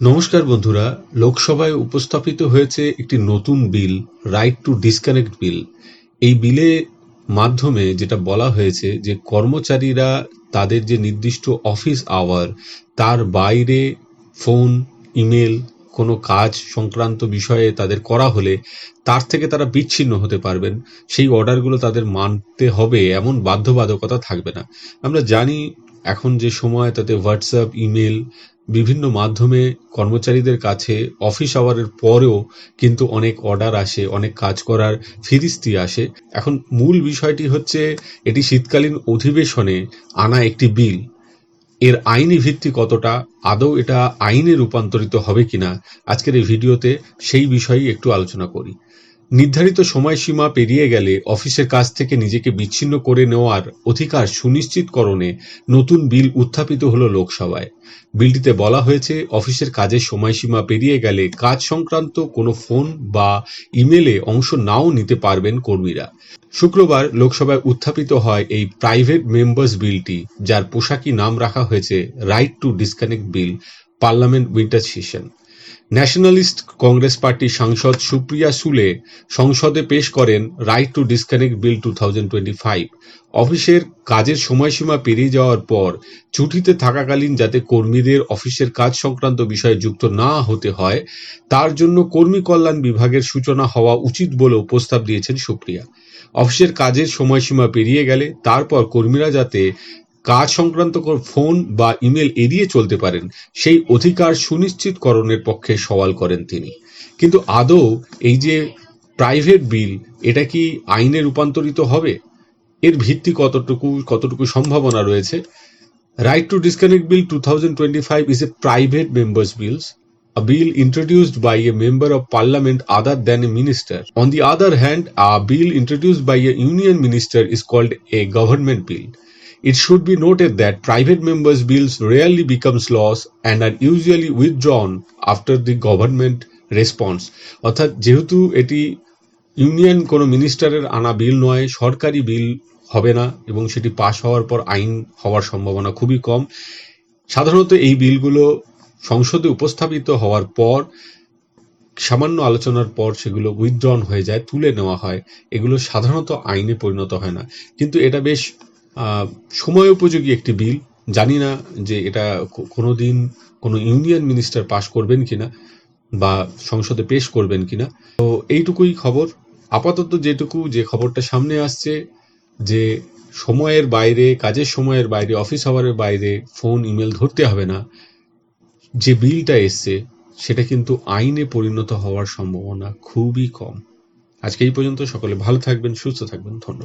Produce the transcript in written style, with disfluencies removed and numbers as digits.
নমস্কার বন্ধুরা, লোকসভায় উপস্থাপিত হয়েছে একটি নতুন বিল, রাইট টু ডিসকানেক্ট বিল। এই বিলের মাধ্যমে যেটা বলা হয়েছে যে কর্মচারীরা তাদের যে নির্দিষ্ট অফিস আওয়ার তার বাইরে ফোন, ইমেল, কোনো কাজ সংক্রান্ত বিষয়ে তাদের করা হলে তার থেকে তারা বিচ্ছিন্ন হতে পারবেন। সেই অর্ডারগুলো তাদের মানতে হবে এমন বাধ্যবাধকতা থাকবে না। আমরা জানি এখন যে সময় তাতে হোয়াটসঅ্যাপ, ইমেল বিভিন্ন মাধ্যমে কর্মচারীদের কাছে অফিস আওয়ারের পরেও কিন্তু অনেক অর্ডার আসে, অনেক কাজ করার ফিরিস্তি আসে। এখন মূল বিষয়টি হচ্ছে এটি শীতকালীন অধিবেশনে আনা একটি বিল। এর আইনি ভিত্তি কতটা, আদৌ এটা আইনে রূপান্তরিত হবে কিনা, আজকের এই ভিডিওতে সেই বিষয়েই একটু আলোচনা করি। নির্ধারিত সময়সীমা পেরিয়ে গেলে অফিসের কাজ থেকে নিজেকে বিচ্ছিন্ন করে নেওয়ার অধিকার সুনিশ্চিতকরণে নতুন বিল উত্থাপিত হলো লোকসভায়। বিলটিতে বলা হয়েছে অফিসের কাজের সময়সীমা পেরিয়ে গেলে কাজ সংক্রান্ত কোনো ফোন বা ইমেলে অংশ নাও নিতে পারবেন কর্মীরা। শুক্রবার লোকসভায় উত্থাপিত হয় এই প্রাইভেট মেম্বার্স বিলটি, যার পোশাকি নাম রাখা হয়েছে রাইট টু ডিসকানেক্ট বিল, parliament winter session. Nationalist Congress পার্টির সাংসদ সুপ্রিয়া সুলে সংসদে পেশ করেন রাইট টু ডিসকানেক্ট বিল 2025। অফিসের কাজের সময়সীমা পেরিয়ে যাওয়ার পর ছুটিতে থাকাকালীন যাতে কর্মীদের অফিসের কাজ সংক্রান্ত বিষয়ে যুক্ত না হতে হয় তার জন্য কর্মী কল্যাণ বিভাগের সূচনা হওয়া উচিত বলেও প্রস্তাব দিয়েছেন সুপ্রিয়া। অফিসের কাজের সময়সীমা পেরিয়ে গেলে তারপর কর্মীরা যাতে কাজ সংক্রান্ত ফোন বা ইমেল এড়িয়ে চলতে পারেন সেই অধিকার সুনিশ্চিতকরণের পক্ষে সওয়াল করেন তিনি। কিন্তু আদৌ এই যে প্রাইভেট বিল, এটা কি আইনে রূপান্তরিত হবে? এর ভিত্তি কতটুকু সম্ভাবনা রয়েছে? Right to Disconnect Bill 2025 is a private members' bill, a bill introduced by a member of parliament other than a minister. On the other hand, a bill introduced by a union minister is called a government bill. It should be noted that private members' bills rarely becomes laws and are usually withdrawn after the government response. অর্থাৎ যেহেতু এটি union কোনো মিনিস্টারের আনা বিল নয়, সরকারি বিল হবে না এবং সেটি পাশ হওয়ার পর আইন হওয়ার সম্ভাবনা খুবই কম। সাধারণত এই বিলগুলো সংসদে উপস্থাপিত হওয়ার পর সামান্য আলোচনার পর সেগুলো উইথড্রন হয়ে যায়, তুলে নেওয়া হয়। এগুলো সাধারণত আইনে পরিণত হয় না, কিন্তু এটা বেশ সময় উপযোগী একটি বিল। জানি না যে এটা কোনোদিন কোনো ইউনিয়ন মিনিস্টার পাশ করবেন কিনা বা সংসদে পেশ করবেন কিনা। তো এইটুকুই খবর। আপাতত যে খবরটা সামনে আসছে যে সময়ের বাইরে, কাজের সময়ের বাইরে, অফিস আওয়ারের বাইরে ফোন, ইমেল ধরতে হবে না, যে বিলটা এসছে সেটা কিন্তু আইনে পরিণত হওয়ার সম্ভাবনা খুবই কম। আজকে এই পর্যন্ত। সকলে ভালো থাকবেন, সুস্থ থাকবেন। ধন্যবাদ।